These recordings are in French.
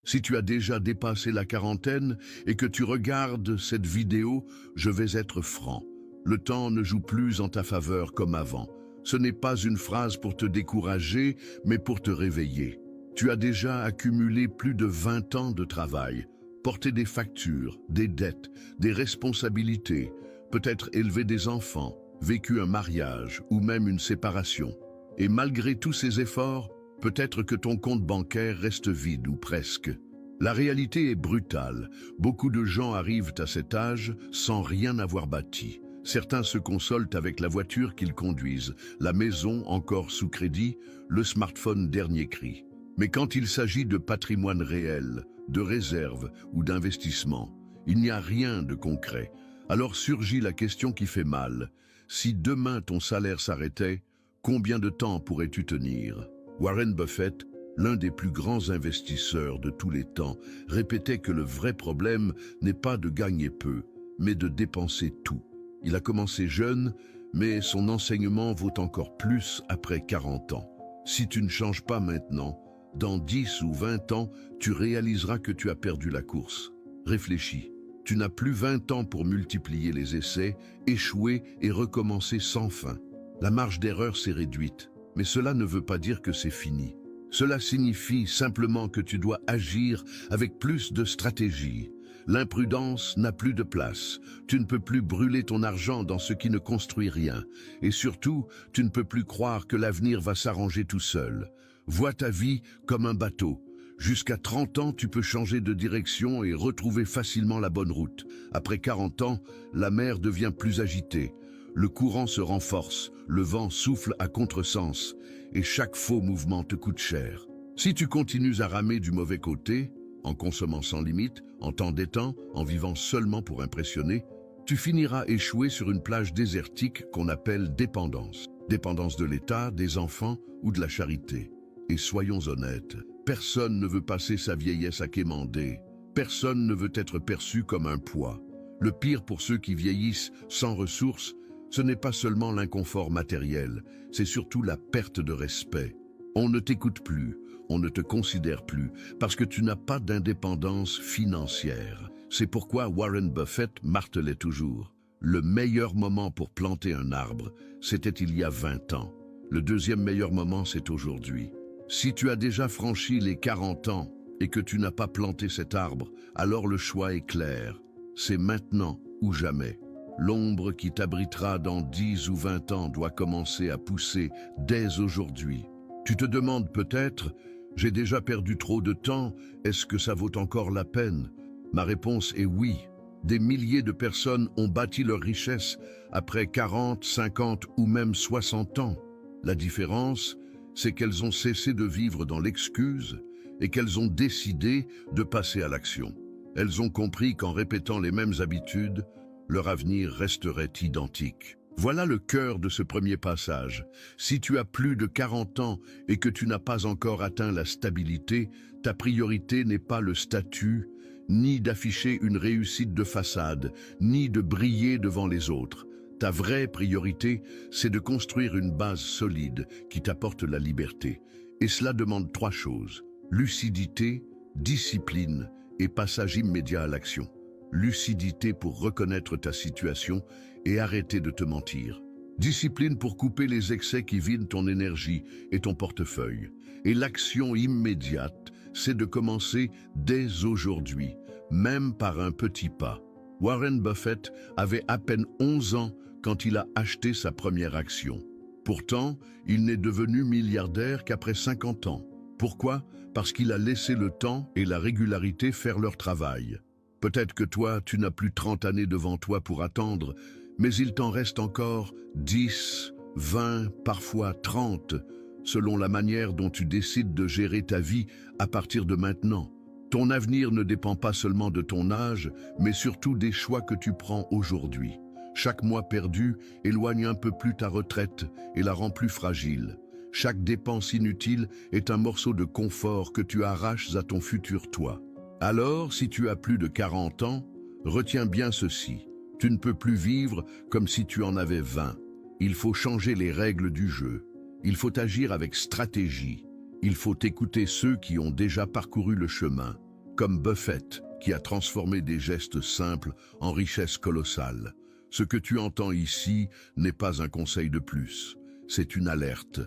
Si tu as déjà dépassé la quarantaine et que tu regardes cette vidéo, je vais être franc. Le temps ne joue plus en ta faveur comme avant. Ce n'est pas une phrase pour te décourager, mais pour te réveiller. Tu as déjà accumulé plus de 20 ans de travail, porté des factures, des dettes, des responsabilités, peut-être élevé des enfants, vécu un mariage ou même une séparation. Et malgré tous ces efforts, peut-être que ton compte bancaire reste vide ou presque. La réalité est brutale. Beaucoup de gens arrivent à cet âge sans rien avoir bâti. Certains se consolent avec la voiture qu'ils conduisent, la maison encore sous crédit, le smartphone dernier cri. Mais quand il s'agit de patrimoine réel, de réserve ou d'investissement, il n'y a rien de concret. Alors surgit la question qui fait mal. Si demain ton salaire s'arrêtait, combien de temps pourrais-tu tenir? Warren Buffett, l'un des plus grands investisseurs de tous les temps, répétait que le vrai problème n'est pas de gagner peu, mais de dépenser tout. Il a commencé jeune, mais son enseignement vaut encore plus après 40 ans. Si tu ne changes pas maintenant, dans 10 ou 20 ans, tu réaliseras que tu as perdu la course. Réfléchis. Tu n'as plus 20 ans pour multiplier les essais, échouer et recommencer sans fin. La marge d'erreur s'est réduite, mais cela ne veut pas dire que c'est fini. Cela signifie simplement que tu dois agir avec plus de stratégie. L'imprudence n'a plus de place. Tu ne peux plus brûler ton argent dans ce qui ne construit rien. Et surtout, tu ne peux plus croire que l'avenir va s'arranger tout seul. Vois ta vie comme un bateau. Jusqu'à 30 ans, tu peux changer de direction et retrouver facilement la bonne route. Après 40 ans, la mer devient plus agitée. Le courant se renforce, le vent souffle à contresens, et chaque faux mouvement te coûte cher. Si tu continues à ramer du mauvais côté, en consommant sans limite, en t'endettant, en vivant seulement pour impressionner, tu finiras échoué sur une plage désertique qu'on appelle dépendance. Dépendance de l'État, des enfants ou de la charité. Et soyons honnêtes, personne ne veut passer sa vieillesse à quémander. Personne ne veut être perçu comme un poids. Le pire pour ceux qui vieillissent sans ressources, ce n'est pas seulement l'inconfort matériel, c'est surtout la perte de respect. On ne t'écoute plus, on ne te considère plus, parce que tu n'as pas d'indépendance financière. C'est pourquoi Warren Buffett martelait toujours. Le meilleur moment pour planter un arbre, c'était il y a 20 ans. Le deuxième meilleur moment, c'est aujourd'hui. Si tu as déjà franchi les 40 ans et que tu n'as pas planté cet arbre, alors le choix est clair. C'est maintenant ou jamais. L'ombre qui t'abritera dans 10 ou 20 ans doit commencer à pousser dès aujourd'hui. Tu te demandes peut-être, j'ai déjà perdu trop de temps, est-ce que ça vaut encore la peine? Ma réponse est oui. Des milliers de personnes ont bâti leur richesse après 40, 50 ou même 60 ans. La différence, c'est qu'elles ont cessé de vivre dans l'excuse et qu'elles ont décidé de passer à l'action. Elles ont compris qu'en répétant les mêmes habitudes, leur avenir resterait identique. Voilà le cœur de ce premier passage. Si tu as plus de 40 ans et que tu n'as pas encore atteint la stabilité, ta priorité n'est pas le statut, ni d'afficher une réussite de façade, ni de briller devant les autres. Ta vraie priorité, c'est de construire une base solide qui t'apporte la liberté. Et cela demande 3 choses: lucidité, discipline et passage immédiat à l'action. Lucidité pour reconnaître ta situation et arrêter de te mentir. Discipline pour couper les excès qui vident ton énergie et ton portefeuille. Et l'action immédiate, c'est de commencer dès aujourd'hui, même par un petit pas. Warren Buffett avait à peine 11 ans quand il a acheté sa première action. Pourtant, il n'est devenu milliardaire qu'après 50 ans. Pourquoi? Parce qu'il a laissé le temps et la régularité faire leur travail. Peut-être que toi, tu n'as plus 30 années devant toi pour attendre, mais il t'en reste encore 10, 20, parfois 30, selon la manière dont tu décides de gérer ta vie à partir de maintenant. Ton avenir ne dépend pas seulement de ton âge, mais surtout des choix que tu prends aujourd'hui. Chaque mois perdu éloigne un peu plus ta retraite et la rend plus fragile. Chaque dépense inutile est un morceau de confort que tu arraches à ton futur toi. Alors, si tu as plus de 40 ans, retiens bien ceci. Tu ne peux plus vivre comme si tu en avais 20. Il faut changer les règles du jeu. Il faut agir avec stratégie. Il faut écouter ceux qui ont déjà parcouru le chemin. comme Buffett, qui a transformé des gestes simples en richesse colossale. Ce que tu entends ici n'est pas un conseil de plus, c'est une alerte,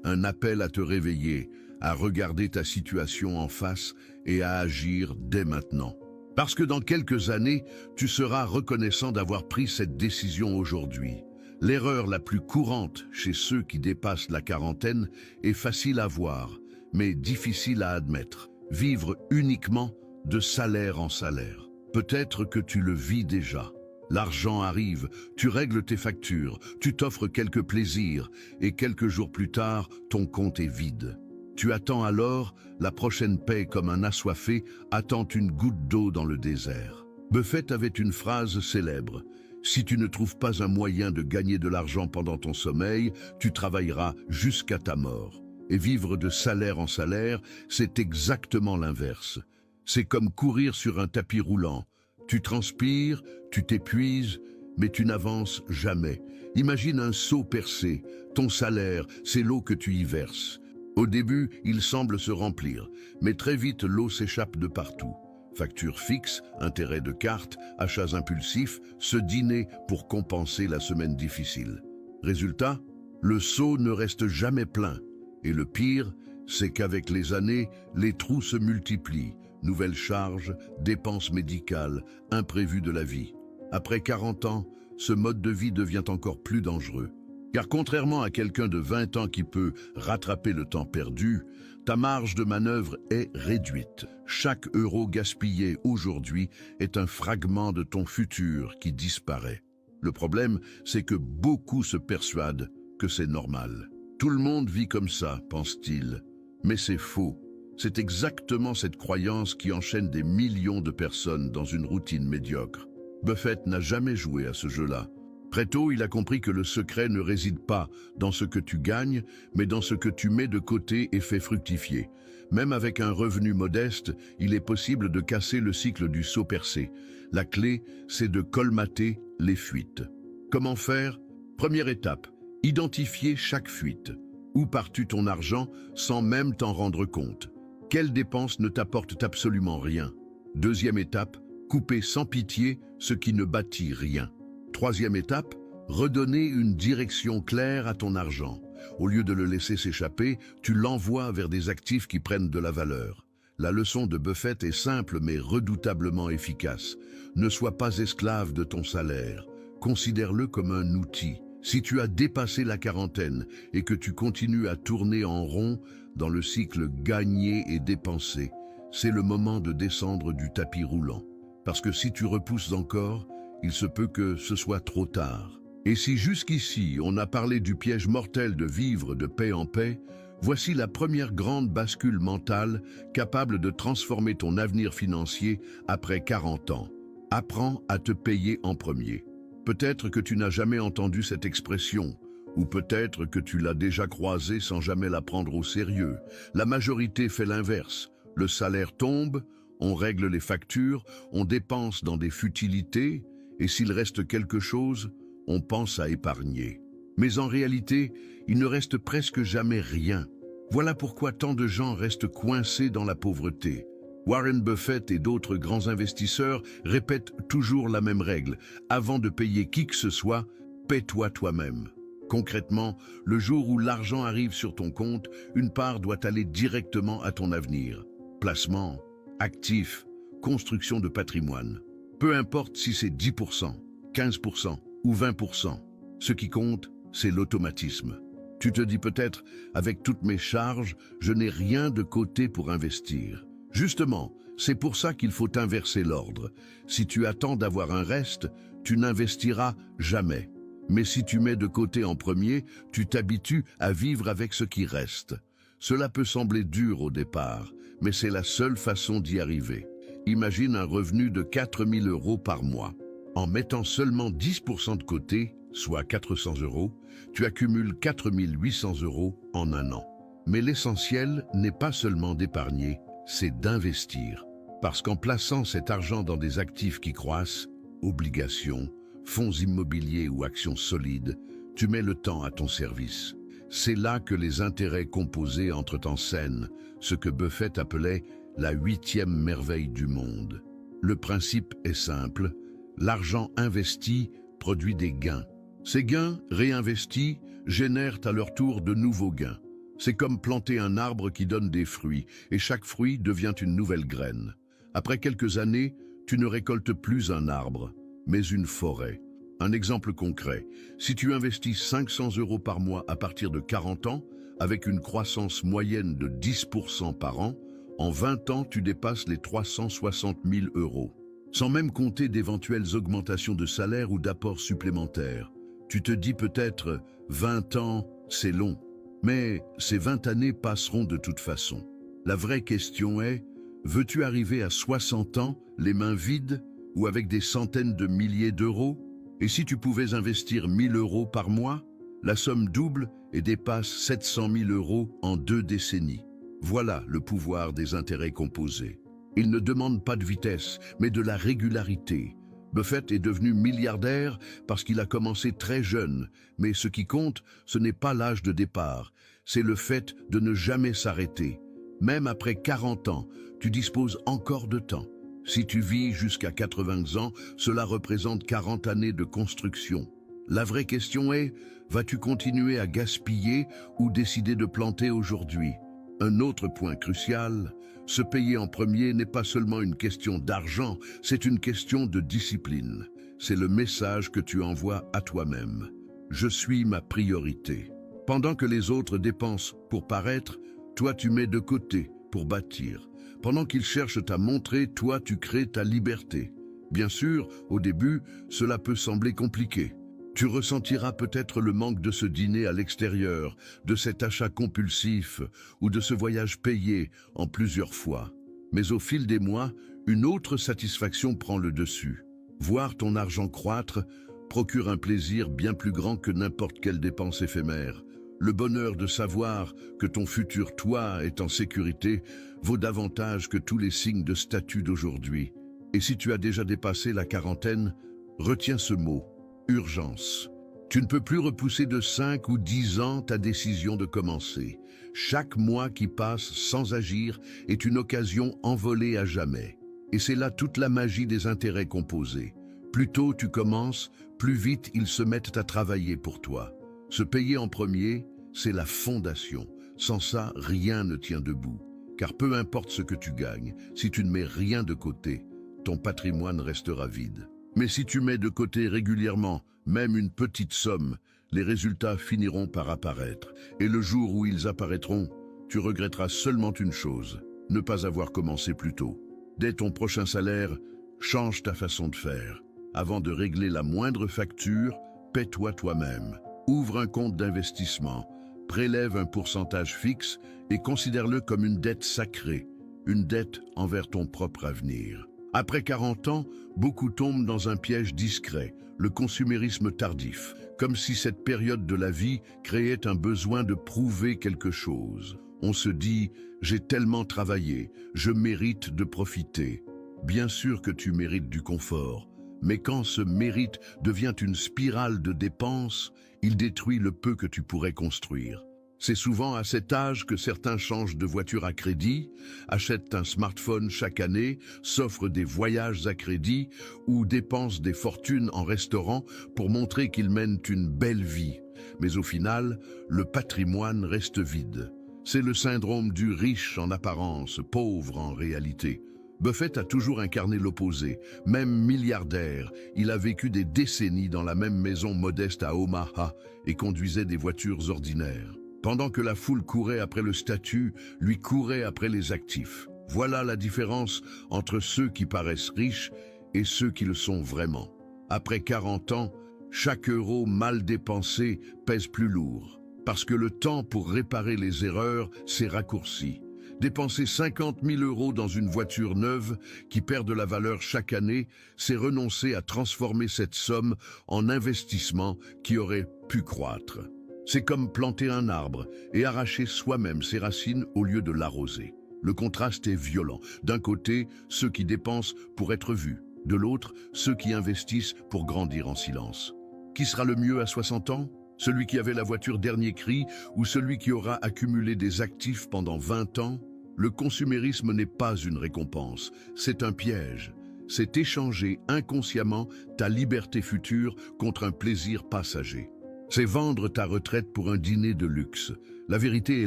un appel à te réveiller, à regarder ta situation en face et à agir dès maintenant. Parce que dans quelques années, tu seras reconnaissant d'avoir pris cette décision aujourd'hui. L'erreur la plus courante chez ceux qui dépassent la quarantaine est facile à voir, mais difficile à admettre. Vivre uniquement de salaire en salaire. Peut-être que tu le vis déjà. L'argent arrive, tu règles tes factures, tu t'offres quelques plaisirs, et quelques jours plus tard, ton compte est vide. Tu attends alors la prochaine paie comme un assoiffé attend une goutte d'eau dans le désert. Buffett avait une phrase célèbre. Si tu ne trouves pas un moyen de gagner de l'argent pendant ton sommeil, tu travailleras jusqu'à ta mort. Et vivre de salaire en salaire, c'est exactement l'inverse. C'est comme courir sur un tapis roulant. Tu transpires, tu t'épuises, mais tu n'avances jamais. Imagine un seau percé. Ton salaire, c'est l'eau que tu y verses. Au début, il semble se remplir, mais très vite l'eau s'échappe de partout. Factures fixes, intérêts de carte, achats impulsifs, ce dîner pour compenser la semaine difficile. Résultat, le seau ne reste jamais plein. Et le pire, c'est qu'avec les années, les trous se multiplient. Nouvelles charges, dépenses médicales, imprévus de la vie. Après 40 ans, ce mode de vie devient encore plus dangereux. Car contrairement à quelqu'un de 20 ans qui peut rattraper le temps perdu, ta marge de manœuvre est réduite. Chaque euro gaspillé aujourd'hui est un fragment de ton futur qui disparaît. Le problème, c'est que beaucoup se persuadent que c'est normal. Tout le monde vit comme ça, pense-t-il. Mais c'est faux. C'est exactement cette croyance qui enchaîne des millions de personnes dans une routine médiocre. Buffett n'a jamais joué à ce jeu-là. Très tôt, il a compris que le secret ne réside pas dans ce que tu gagnes, mais dans ce que tu mets de côté et fais fructifier. Même avec un revenu modeste, il est possible de casser le cycle du seau percé. La clé, c'est de colmater les fuites. Comment faire? Première étape, identifier chaque fuite. Où pars-tu ton argent sans même t'en rendre compte? Quelles dépenses ne t'apportent absolument rien? Deuxième étape, couper sans pitié ce qui ne bâtit rien. Troisième étape, redonner une direction claire à ton argent. Au lieu de le laisser s'échapper, tu l'envoies vers des actifs qui prennent de la valeur. La leçon de Buffett est simple mais redoutablement efficace. Ne sois pas esclave de ton salaire. Considère-le comme un outil. Si tu as dépassé la quarantaine et que tu continues à tourner en rond dans le cycle gagner et dépenser, c'est le moment de descendre du tapis roulant. Parce que si tu repousses encore, il se peut que ce soit trop tard. Et si jusqu'ici on a parlé du piège mortel de vivre de paix en paix, voici la première grande bascule mentale capable de transformer ton avenir financier après 40 ans. Apprends à te payer en premier. Peut-être que tu n'as jamais entendu cette expression, ou peut-être que tu l'as déjà croisée sans jamais la prendre au sérieux. La majorité fait l'inverse. Le salaire tombe, on règle les factures, on dépense dans des futilités, et s'il reste quelque chose, on pense à épargner. Mais en réalité, il ne reste presque jamais rien. Voilà pourquoi tant de gens restent coincés dans la pauvreté. Warren Buffett et d'autres grands investisseurs répètent toujours la même règle. Avant de payer qui que ce soit, paie-toi toi-même. Concrètement, le jour où l'argent arrive sur ton compte, une part doit aller directement à ton avenir. Placement, actifs, construction de patrimoine. Peu importe si c'est 10%, 15% ou 20%. Ce qui compte, c'est l'automatisme. Tu te dis peut-être, avec toutes mes charges, je n'ai rien de côté pour investir. Justement, c'est pour ça qu'il faut inverser l'ordre. Si tu attends d'avoir un reste, tu n'investiras jamais. Mais si tu mets de côté en premier, tu t'habitues à vivre avec ce qui reste. Cela peut sembler dur au départ, mais c'est la seule façon d'y arriver. Imagine un revenu de 4 000 € par mois. En mettant seulement 10% de côté, soit 400 €, tu accumules 4 800 € en un an. Mais l'essentiel n'est pas seulement d'épargner, c'est d'investir. Parce qu'en plaçant cet argent dans des actifs qui croissent, obligations, fonds immobiliers ou actions solides, tu mets le temps à ton service. C'est là que les intérêts composés entrent en scène, ce que Buffett appelait la 8e merveille du monde. Le principe est simple, l'argent investi produit des gains. Ces gains, réinvestis, génèrent à leur tour de nouveaux gains. C'est comme planter un arbre qui donne des fruits, et chaque fruit devient une nouvelle graine. Après quelques années, tu ne récoltes plus un arbre, mais une forêt. Un exemple concret, si tu investis 500 € par mois à partir de 40 ans, avec une croissance moyenne de 10% par an, en 20 ans, tu dépasses les 360 000 €. Sans même compter d'éventuelles augmentations de salaire ou d'apports supplémentaires. Tu te dis peut-être, 20 ans, c'est long. Mais ces 20 années passeront de toute façon. La vraie question est, veux-tu arriver à 60 ans, les mains vides, ou avec des centaines de milliers d'euros? Et si tu pouvais investir 1 000 € par mois, la somme double et dépasse 700 000 € en 2 décennies. Voilà le pouvoir des intérêts composés. Ils ne demandent pas de vitesse, mais de la régularité. Buffett est devenu milliardaire parce qu'il a commencé très jeune, mais ce qui compte, ce n'est pas l'âge de départ, c'est le fait de ne jamais s'arrêter. Même après 40 ans, tu disposes encore de temps. Si tu vis jusqu'à 80 ans, cela représente 40 années de construction. La vraie question est, vas-tu continuer à gaspiller ou décider de planter aujourd'hui? Un autre point crucial, se payer en premier n'est pas seulement une question d'argent, c'est une question de discipline. C'est le message que tu envoies à toi-même. Je suis ma priorité. Pendant que les autres dépensent pour paraître, toi tu mets de côté pour bâtir. Pendant qu'ils cherchent à montrer, toi tu crées ta liberté. Bien sûr, au début, cela peut sembler compliqué. Tu ressentiras peut-être le manque de ce dîner à l'extérieur, de cet achat compulsif ou de ce voyage payé en plusieurs fois. Mais au fil des mois, une autre satisfaction prend le dessus. Voir ton argent croître procure un plaisir bien plus grand que n'importe quelle dépense éphémère. Le bonheur de savoir que ton futur toi est en sécurité vaut davantage que tous les signes de statut d'aujourd'hui. Et si tu as déjà dépassé la quarantaine, retiens ce mot. Urgence. Tu ne peux plus repousser de 5 ou 10 ans ta décision de commencer. Chaque mois qui passe sans agir est une occasion envolée à jamais. Et c'est là toute la magie des intérêts composés. Plus tôt tu commences, plus vite ils se mettent à travailler pour toi. Se payer en premier, c'est la fondation. Sans ça, rien ne tient debout. Car peu importe ce que tu gagnes, si tu ne mets rien de côté, ton patrimoine restera vide. Mais si tu mets de côté régulièrement, même une petite somme, les résultats finiront par apparaître. Et le jour où ils apparaîtront, tu regretteras seulement une chose, ne pas avoir commencé plus tôt. Dès ton prochain salaire, change ta façon de faire. Avant de régler la moindre facture, paie-toi toi-même. Ouvre un compte d'investissement, prélève un pourcentage fixe et considère-le comme une dette sacrée, une dette envers ton propre avenir. Après 40 ans, beaucoup tombent dans un piège discret, le consumérisme tardif, comme si cette période de la vie créait un besoin de prouver quelque chose. On se dit « j'ai tellement travaillé, je mérite de profiter ». Bien sûr que tu mérites du confort, mais quand ce mérite devient une spirale de dépenses, il détruit le peu que tu pourrais construire. C'est souvent à cet âge que certains changent de voiture à crédit, achètent un smartphone chaque année, s'offrent des voyages à crédit ou dépensent des fortunes en restaurant pour montrer qu'ils mènent une belle vie. Mais au final, le patrimoine reste vide. C'est le syndrome du riche en apparence, pauvre en réalité. Buffett a toujours incarné l'opposé. Même milliardaire, il a vécu des décennies dans la même maison modeste à Omaha et conduisait des voitures ordinaires. Pendant que la foule courait après le statut, lui courait après les actifs. Voilà la différence entre ceux qui paraissent riches et ceux qui le sont vraiment. Après 40 ans, chaque euro mal dépensé pèse plus lourd, parce que le temps pour réparer les erreurs s'est raccourci. Dépenser 50 000 € dans une voiture neuve qui perd de la valeur chaque année, c'est renoncer à transformer cette somme en investissement qui aurait pu croître. C'est comme planter un arbre et arracher soi-même ses racines au lieu de l'arroser. Le contraste est violent. D'un côté, ceux qui dépensent pour être vus. De l'autre, ceux qui investissent pour grandir en silence. Qui sera le mieux à 60 ans? Celui qui avait la voiture dernier cri ou celui qui aura accumulé des actifs pendant 20 ans? Le consumérisme n'est pas une récompense, c'est un piège. C'est échanger inconsciemment ta liberté future contre un plaisir passager. C'est vendre ta retraite pour un dîner de luxe. La vérité est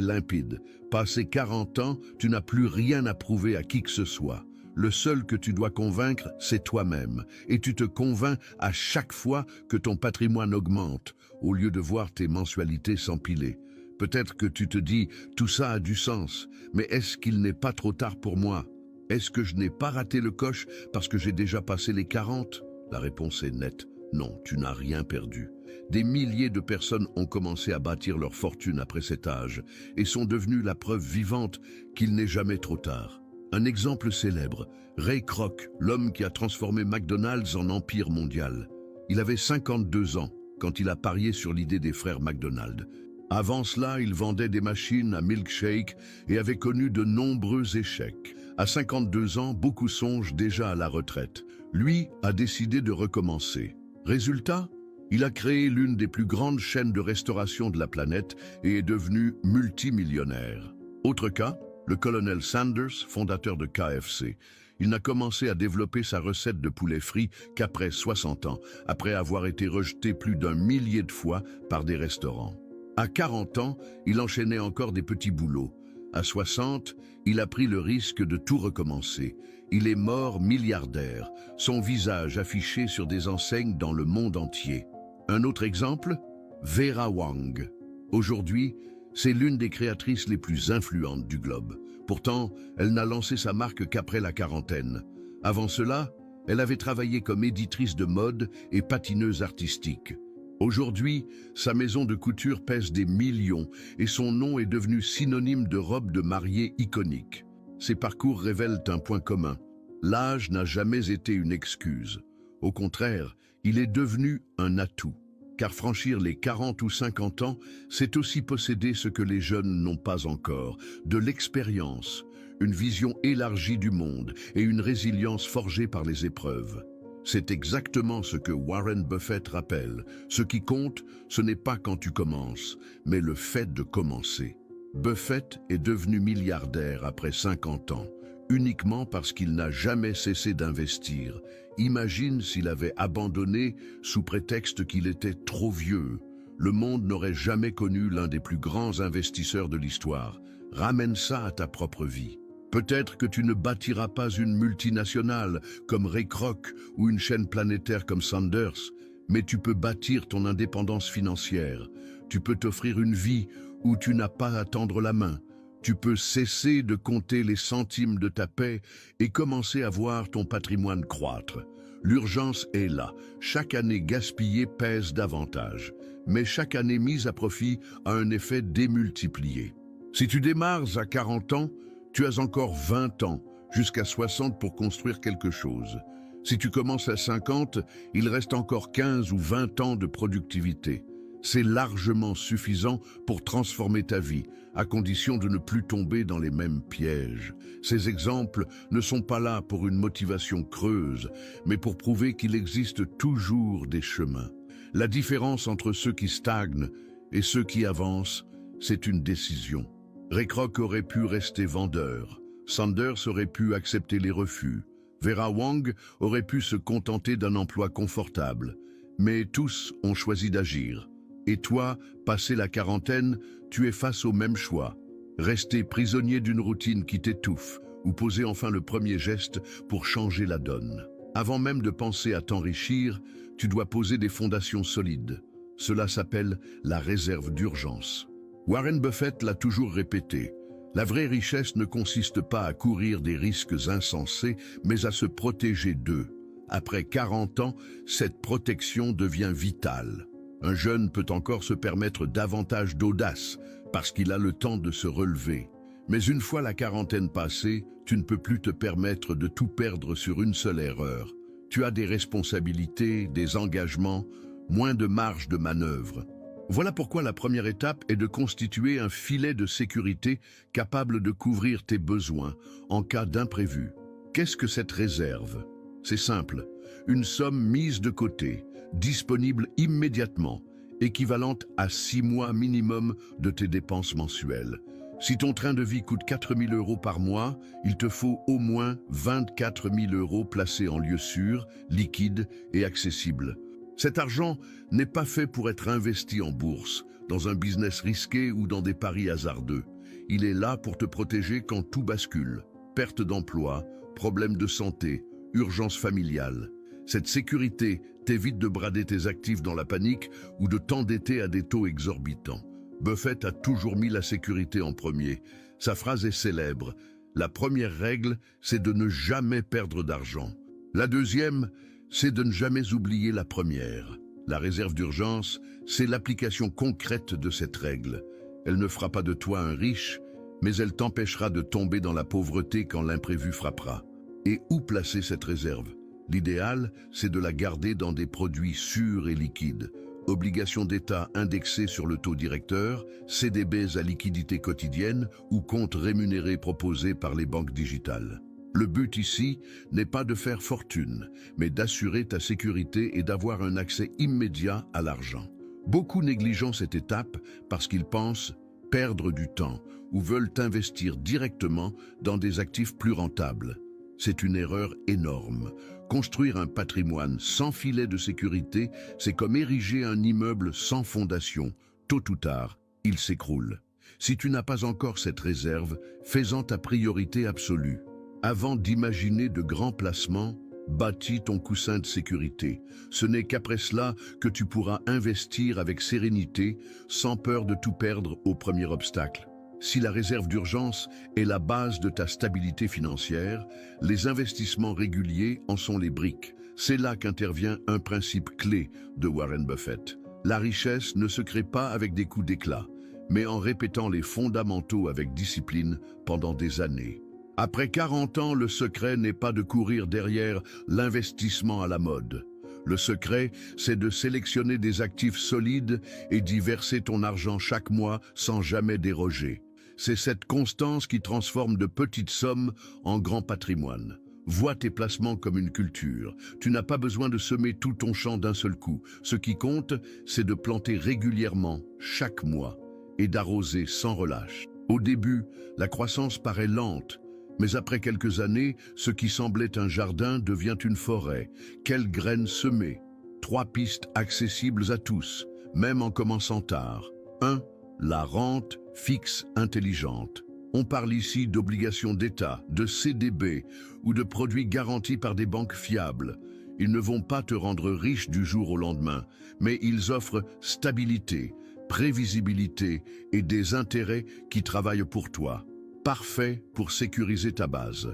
limpide. Passé 40 ans, tu n'as plus rien à prouver à qui que ce soit. Le seul que tu dois convaincre, c'est toi-même. Et tu te convaincs à chaque fois que ton patrimoine augmente, au lieu de voir tes mensualités s'empiler. Peut-être que tu te dis, tout ça a du sens, mais est-ce qu'il n'est pas trop tard pour moi? Est-ce que je n'ai pas raté le coche parce que j'ai déjà passé les 40? La réponse est nette. Non, tu n'as rien perdu. Des milliers de personnes ont commencé à bâtir leur fortune après cet âge et sont devenues la preuve vivante qu'il n'est jamais trop tard. Un exemple célèbre, Ray Kroc, l'homme qui a transformé McDonald's en empire mondial. Il avait 52 ans quand il a parié sur l'idée des frères McDonald. Avant cela, il vendait des machines à milkshake et avait connu de nombreux échecs. À 52 ans, beaucoup songent déjà à la retraite. Lui a décidé de recommencer. Résultat, il a créé l'une des plus grandes chaînes de restauration de la planète et est devenu multimillionnaire. Autre cas, le colonel Sanders, fondateur de KFC. Il n'a commencé à développer sa recette de poulet frit qu'après 60 ans, après avoir été rejeté plus d'1 millier de fois par des restaurants. À 40 ans, il enchaînait encore des petits boulots. À 60, il a pris le risque de tout recommencer. Il est mort milliardaire, son visage affiché sur des enseignes dans le monde entier. Un autre exemple, Vera Wang. Aujourd'hui, c'est l'une des créatrices les plus influentes du globe. Pourtant, elle n'a lancé sa marque qu'après la quarantaine. Avant cela, elle avait travaillé comme éditrice de mode et patineuse artistique. Aujourd'hui, sa maison de couture pèse des millions et son nom est devenu synonyme de robe de mariée iconique. Ses parcours révèlent un point commun. L'âge n'a jamais été une excuse. Au contraire, il est devenu un atout. Car franchir les 40 ou 50 ans, c'est aussi posséder ce que les jeunes n'ont pas encore, de l'expérience, une vision élargie du monde et une résilience forgée par les épreuves. C'est exactement ce que Warren Buffett rappelle. Ce qui compte, ce n'est pas quand tu commences, mais le fait de commencer. Buffett est devenu milliardaire après 50 ans, uniquement parce qu'il n'a jamais cessé d'investir. Imagine s'il avait abandonné sous prétexte qu'il était trop vieux. Le monde n'aurait jamais connu l'un des plus grands investisseurs de l'histoire. Ramène ça à ta propre vie. Peut-être que tu ne bâtiras pas une multinationale comme Ray Kroc ou une chaîne planétaire comme Sanders, mais tu peux bâtir ton indépendance financière. Tu peux t'offrir une vie où tu n'as pas à tendre la main. Tu peux cesser de compter les centimes de ta paie et commencer à voir ton patrimoine croître. L'urgence est là. Chaque année gaspillée pèse davantage, mais chaque année mise à profit a un effet démultiplié. Si tu démarres à 40 ans, tu as encore 20 ans, jusqu'à 60 pour construire quelque chose. Si tu commences à 50, il reste encore 15 ou 20 ans de productivité. C'est largement suffisant pour transformer ta vie, à condition de ne plus tomber dans les mêmes pièges. Ces exemples ne sont pas là pour une motivation creuse, mais pour prouver qu'il existe toujours des chemins. La différence entre ceux qui stagnent et ceux qui avancent, c'est une décision. Ray Kroc aurait pu rester vendeur, Sanders aurait pu accepter les refus, Vera Wang aurait pu se contenter d'un emploi confortable, mais tous ont choisi d'agir. Et toi, passé la quarantaine, tu es face au même choix. Rester prisonnier d'une routine qui t'étouffe ou poser enfin le premier geste pour changer la donne. Avant même de penser à t'enrichir, tu dois poser des fondations solides. Cela s'appelle la réserve d'urgence. Warren Buffett l'a toujours répété. La vraie richesse ne consiste pas à courir des risques insensés, mais à se protéger d'eux. Après 40 ans, cette protection devient vitale. Un jeune peut encore se permettre davantage d'audace parce qu'il a le temps de se relever. Mais une fois la quarantaine passée, tu ne peux plus te permettre de tout perdre sur une seule erreur. Tu as des responsabilités, des engagements, moins de marge de manœuvre. Voilà pourquoi la première étape est de constituer un filet de sécurité capable de couvrir tes besoins en cas d'imprévu. Qu'est-ce que cette réserve? C'est simple, une somme mise de côté, disponible immédiatement, équivalente à 6 mois minimum de tes dépenses mensuelles. Si ton train de vie coûte 4 000 € par mois, il te faut au moins 24 000 € placés en lieu sûr, liquide et accessible. Cet argent n'est pas fait pour être investi en bourse, dans un business risqué ou dans des paris hasardeux. Il est là pour te protéger quand tout bascule. Perte d'emploi, problèmes de santé, urgence familiale. Cette sécurité t'évite de brader tes actifs dans la panique ou de t'endetter à des taux exorbitants. Buffett a toujours mis la sécurité en premier. Sa phrase est célèbre. La première règle, c'est de ne jamais perdre d'argent. La deuxième, c'est de ne jamais oublier la première. La réserve d'urgence, c'est l'application concrète de cette règle. Elle ne fera pas de toi un riche, mais elle t'empêchera de tomber dans la pauvreté quand l'imprévu frappera. Et où placer cette réserve? L'idéal, c'est de la garder dans des produits sûrs et liquides. Obligations d'État indexées sur le taux directeur, CDBs à liquidité quotidienne ou comptes rémunérés proposés par les banques digitales. Le but ici n'est pas de faire fortune, mais d'assurer ta sécurité et d'avoir un accès immédiat à l'argent. Beaucoup négligent cette étape parce qu'ils pensent perdre du temps ou veulent investir directement dans des actifs plus rentables. C'est une erreur énorme. Construire un patrimoine sans filet de sécurité, c'est comme ériger un immeuble sans fondation. Tôt ou tard, il s'écroule. Si tu n'as pas encore cette réserve, fais-en ta priorité absolue. Avant d'imaginer de grands placements, bâtis ton coussin de sécurité. Ce n'est qu'après cela que tu pourras investir avec sérénité, sans peur de tout perdre au premier obstacle. Si la réserve d'urgence est la base de ta stabilité financière, les investissements réguliers en sont les briques. C'est là qu'intervient un principe clé de Warren Buffett. La richesse ne se crée pas avec des coups d'éclat, mais en répétant les fondamentaux avec discipline pendant des années. Après 40 ans, le secret n'est pas de courir derrière l'investissement à la mode. Le secret, c'est de sélectionner des actifs solides et d'y verser ton argent chaque mois sans jamais déroger. C'est cette constance qui transforme de petites sommes en grand patrimoine. Vois tes placements comme une culture. Tu n'as pas besoin de semer tout ton champ d'un seul coup. Ce qui compte, c'est de planter régulièrement, chaque mois, et d'arroser sans relâche. Au début, la croissance paraît lente, mais après quelques années, ce qui semblait un jardin devient une forêt. Quelles graines semer? 3 pistes accessibles à tous, même en commençant tard. 1. La rente fixe intelligente. On parle ici d'obligations d'État, de CDB ou de produits garantis par des banques fiables. Ils ne vont pas te rendre riche du jour au lendemain, mais ils offrent stabilité, prévisibilité et des intérêts qui travaillent pour toi. Parfait pour sécuriser ta base.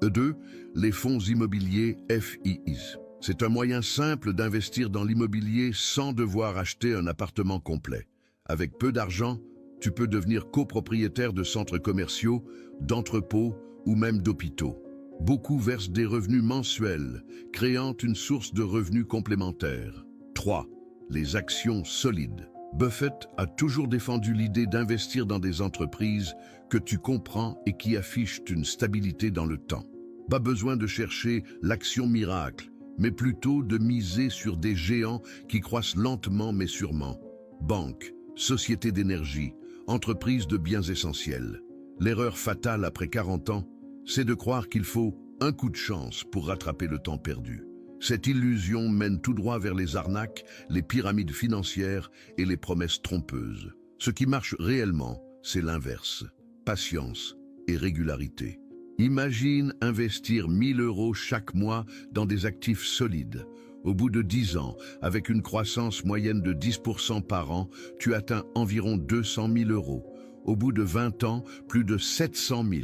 2. Les fonds immobiliers FIIs. C'est un moyen simple d'investir dans l'immobilier sans devoir acheter un appartement complet. Avec peu d'argent, tu peux devenir copropriétaire de centres commerciaux, d'entrepôts ou même d'hôpitaux. Beaucoup versent des revenus mensuels, créant une source de revenus complémentaires. 3. Les actions solides. Buffett a toujours défendu l'idée d'investir dans des entreprises que tu comprends et qui affichent une stabilité dans le temps. Pas besoin de chercher l'action miracle, mais plutôt de miser sur des géants qui croissent lentement mais sûrement. Banques, sociétés d'énergie, entreprises de biens essentiels. L'erreur fatale après 40 ans, c'est de croire qu'il faut un coup de chance pour rattraper le temps perdu. Cette illusion mène tout droit vers les arnaques, les pyramides financières et les promesses trompeuses. Ce qui marche réellement, c'est l'inverse. Patience et régularité. Imagine investir 1 000 € chaque mois dans des actifs solides. Au bout de 10 ans, avec une croissance moyenne de 10% par an, tu atteins environ 200 000 €. Au bout de 20 ans, plus de 700 000.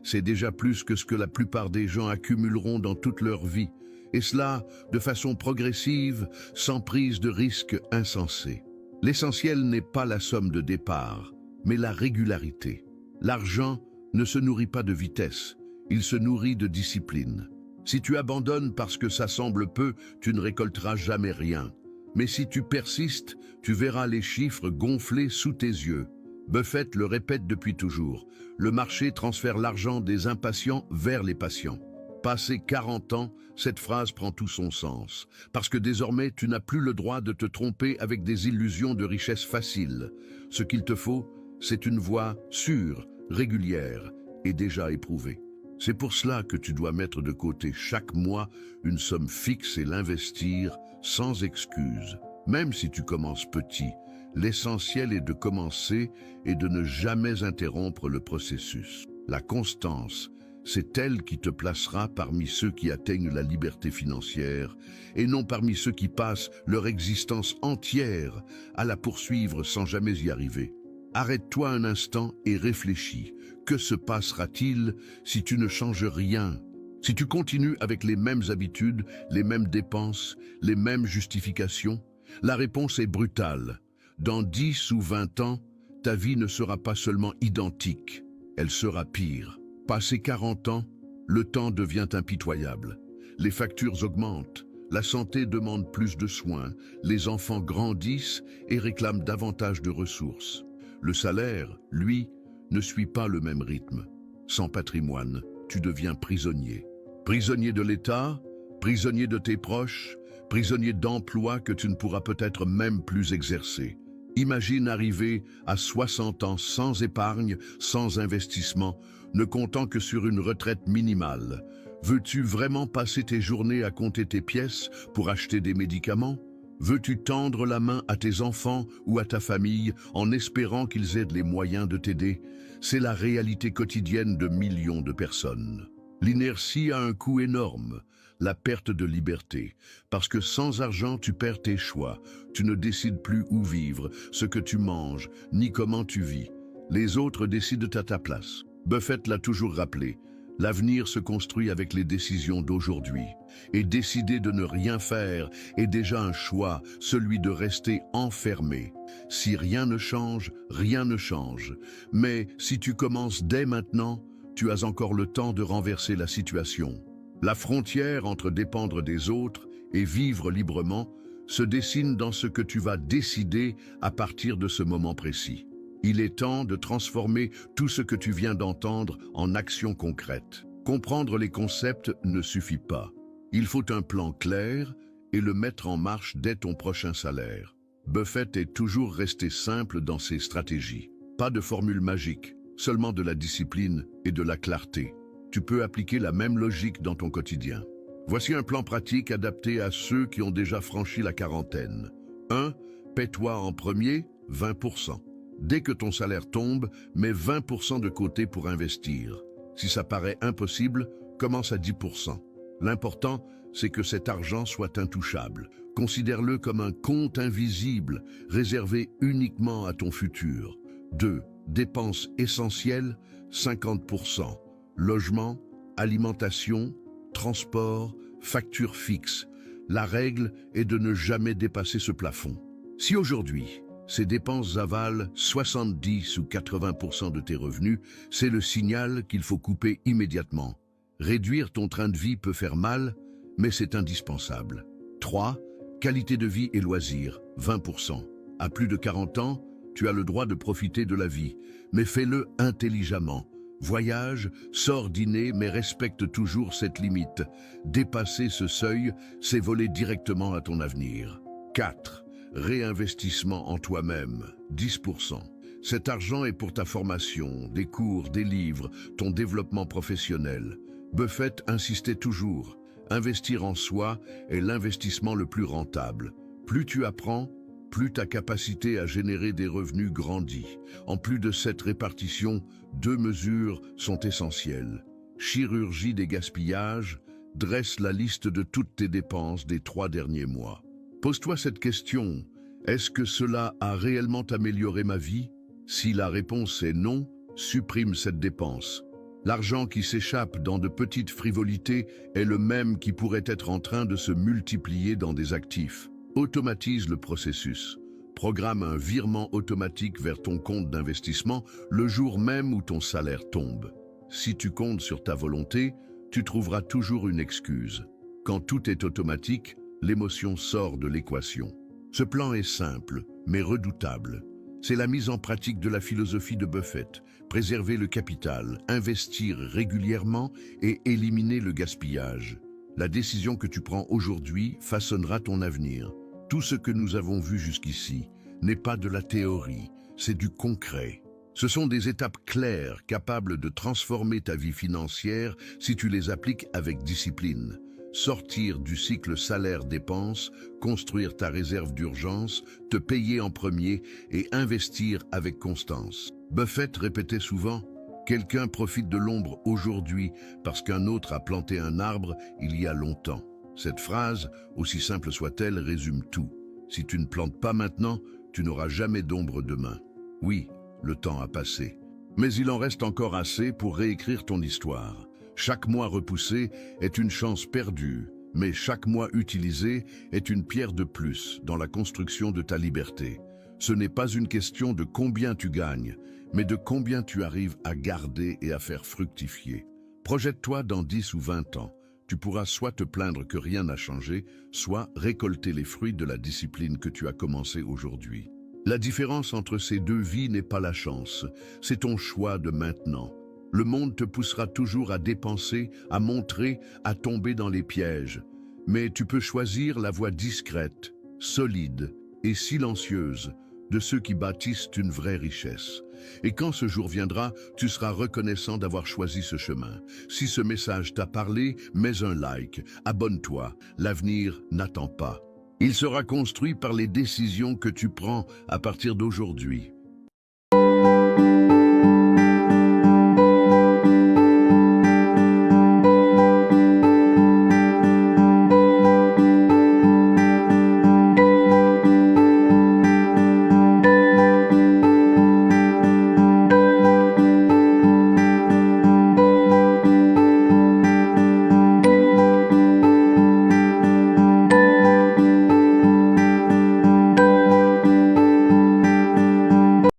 C'est déjà plus que ce que la plupart des gens accumuleront dans toute leur vie. Et cela de façon progressive, sans prise de risque insensé. L'essentiel n'est pas la somme de départ, mais la régularité. L'argent ne se nourrit pas de vitesse, il se nourrit de discipline. Si tu abandonnes parce que ça semble peu, tu ne récolteras jamais rien. Mais si tu persistes, tu verras les chiffres gonfler sous tes yeux. Buffett le répète depuis toujours, le marché transfère l'argent des impatients vers les patients. Passé 40 ans, cette phrase prend tout son sens, parce que désormais tu n'as plus le droit de te tromper avec des illusions de richesse facile. Ce qu'il te faut, c'est une voie sûre, régulière et déjà éprouvée. C'est pour cela que tu dois mettre de côté chaque mois une somme fixe et l'investir sans excuse. Même si tu commences petit, l'essentiel est de commencer et de ne jamais interrompre le processus. La constance, c'est elle qui te placera parmi ceux qui atteignent la liberté financière et non parmi ceux qui passent leur existence entière à la poursuivre sans jamais y arriver. Arrête-toi un instant et réfléchis. Que se passera-t-il si tu ne changes rien? Si tu continues avec les mêmes habitudes, les mêmes dépenses, les mêmes justifications? La réponse est brutale. Dans 10 ou 20 ans, ta vie ne sera pas seulement identique, elle sera pire. Passé 40 ans, le temps devient impitoyable. Les factures augmentent, la santé demande plus de soins, les enfants grandissent et réclament davantage de ressources. Le salaire, lui, ne suit pas le même rythme. Sans patrimoine, tu deviens prisonnier. Prisonnier de l'État, prisonnier de tes proches, prisonnier d'emplois que tu ne pourras peut-être même plus exercer. Imagine arriver à 60 ans sans épargne, sans investissement, ne comptant que sur une retraite minimale. Veux-tu vraiment passer tes journées à compter tes pièces pour acheter des médicaments? Veux-tu tendre la main à tes enfants ou à ta famille en espérant qu'ils aient les moyens de t'aider? C'est la réalité quotidienne de millions de personnes. L'inertie a un coût énorme, la perte de liberté, parce que sans argent tu perds tes choix, tu ne décides plus où vivre, ce que tu manges, ni comment tu vis. Les autres décident à ta place. Buffett l'a toujours rappelé. L'avenir se construit avec les décisions d'aujourd'hui. Et décider de ne rien faire est déjà un choix, celui de rester enfermé. Si rien ne change, rien ne change. Mais si tu commences dès maintenant, tu as encore le temps de renverser la situation. La frontière entre dépendre des autres et vivre librement se dessine dans ce que tu vas décider à partir de ce moment précis. Il est temps de transformer tout ce que tu viens d'entendre en actions concrètes. Comprendre les concepts ne suffit pas. Il faut un plan clair et le mettre en marche dès ton prochain salaire. Buffett est toujours resté simple dans ses stratégies. Pas de formule magique, seulement de la discipline et de la clarté. Tu peux appliquer la même logique dans ton quotidien. Voici un plan pratique adapté à ceux qui ont déjà franchi la quarantaine. 1. Paie-toi en premier 20%. Dès que ton salaire tombe, mets 20% de côté pour investir. Si ça paraît impossible, commence à 10%. L'important, c'est que cet argent soit intouchable. Considère-le comme un compte invisible, réservé uniquement à ton futur. 2. Dépenses essentielles, 50%. Logement, alimentation, transport, factures fixes. La règle est de ne jamais dépasser ce plafond. Si aujourd'hui, ces dépenses avalent 70 ou 80% de tes revenus, c'est le signal qu'il faut couper immédiatement. Réduire ton train de vie peut faire mal, mais c'est indispensable. 3. Qualité de vie et loisirs, 20%. À plus de 40 ans, tu as le droit de profiter de la vie, mais fais-le intelligemment. Voyage, sors dîner, mais respecte toujours cette limite. Dépasser ce seuil, c'est voler directement à ton avenir. 4. Réinvestissement en toi-même, 10%. Cet argent est pour ta formation, des cours, des livres, ton développement professionnel. Buffett insistait toujours, investir en soi est l'investissement le plus rentable. Plus tu apprends, plus ta capacité à générer des revenus grandit. En plus de cette répartition, 2 mesures sont essentielles. Chirurgie des gaspillages, dresse la liste de toutes tes dépenses des 3 derniers mois. Pose-toi cette question, est-ce que cela a réellement amélioré ma vie? Si la réponse est non, supprime cette dépense. L'argent qui s'échappe dans de petites frivolités est le même qui pourrait être en train de se multiplier dans des actifs. Automatise le processus. Programme un virement automatique vers ton compte d'investissement le jour même où ton salaire tombe. Si tu comptes sur ta volonté, tu trouveras toujours une excuse. Quand tout est automatique, l'émotion sort de l'équation. Ce plan est simple, mais redoutable. C'est la mise en pratique de la philosophie de Buffett, préserver le capital, investir régulièrement et éliminer le gaspillage. La décision que tu prends aujourd'hui façonnera ton avenir. Tout ce que nous avons vu jusqu'ici n'est pas de la théorie, c'est du concret. Ce sont des étapes claires, capables de transformer ta vie financière si tu les appliques avec discipline. Sortir du cycle salaire-dépense, construire ta réserve d'urgence, te payer en premier et investir avec constance. Buffett répétait souvent: quelqu'un profite de l'ombre aujourd'hui parce qu'un autre a planté un arbre il y a longtemps. Cette phrase, aussi simple soit-elle, résume tout. Si tu ne plantes pas maintenant, tu n'auras jamais d'ombre demain. Oui, le temps a passé. Mais il en reste encore assez pour réécrire ton histoire. Chaque mois repoussé est une chance perdue, mais chaque mois utilisé est une pierre de plus dans la construction de ta liberté. Ce n'est pas une question de combien tu gagnes, mais de combien tu arrives à garder et à faire fructifier. Projette-toi dans 10 ou 20 ans. Tu pourras soit te plaindre que rien n'a changé, soit récolter les fruits de la discipline que tu as commencé aujourd'hui. La différence entre ces deux vies n'est pas la chance, c'est ton choix de maintenant. Le monde te poussera toujours à dépenser, à montrer, à tomber dans les pièges. Mais tu peux choisir la voie discrète, solide et silencieuse de ceux qui bâtissent une vraie richesse. Et quand ce jour viendra, tu seras reconnaissant d'avoir choisi ce chemin. Si ce message t'a parlé, mets un like, abonne-toi, l'avenir n'attend pas. Il sera construit par les décisions que tu prends à partir d'aujourd'hui.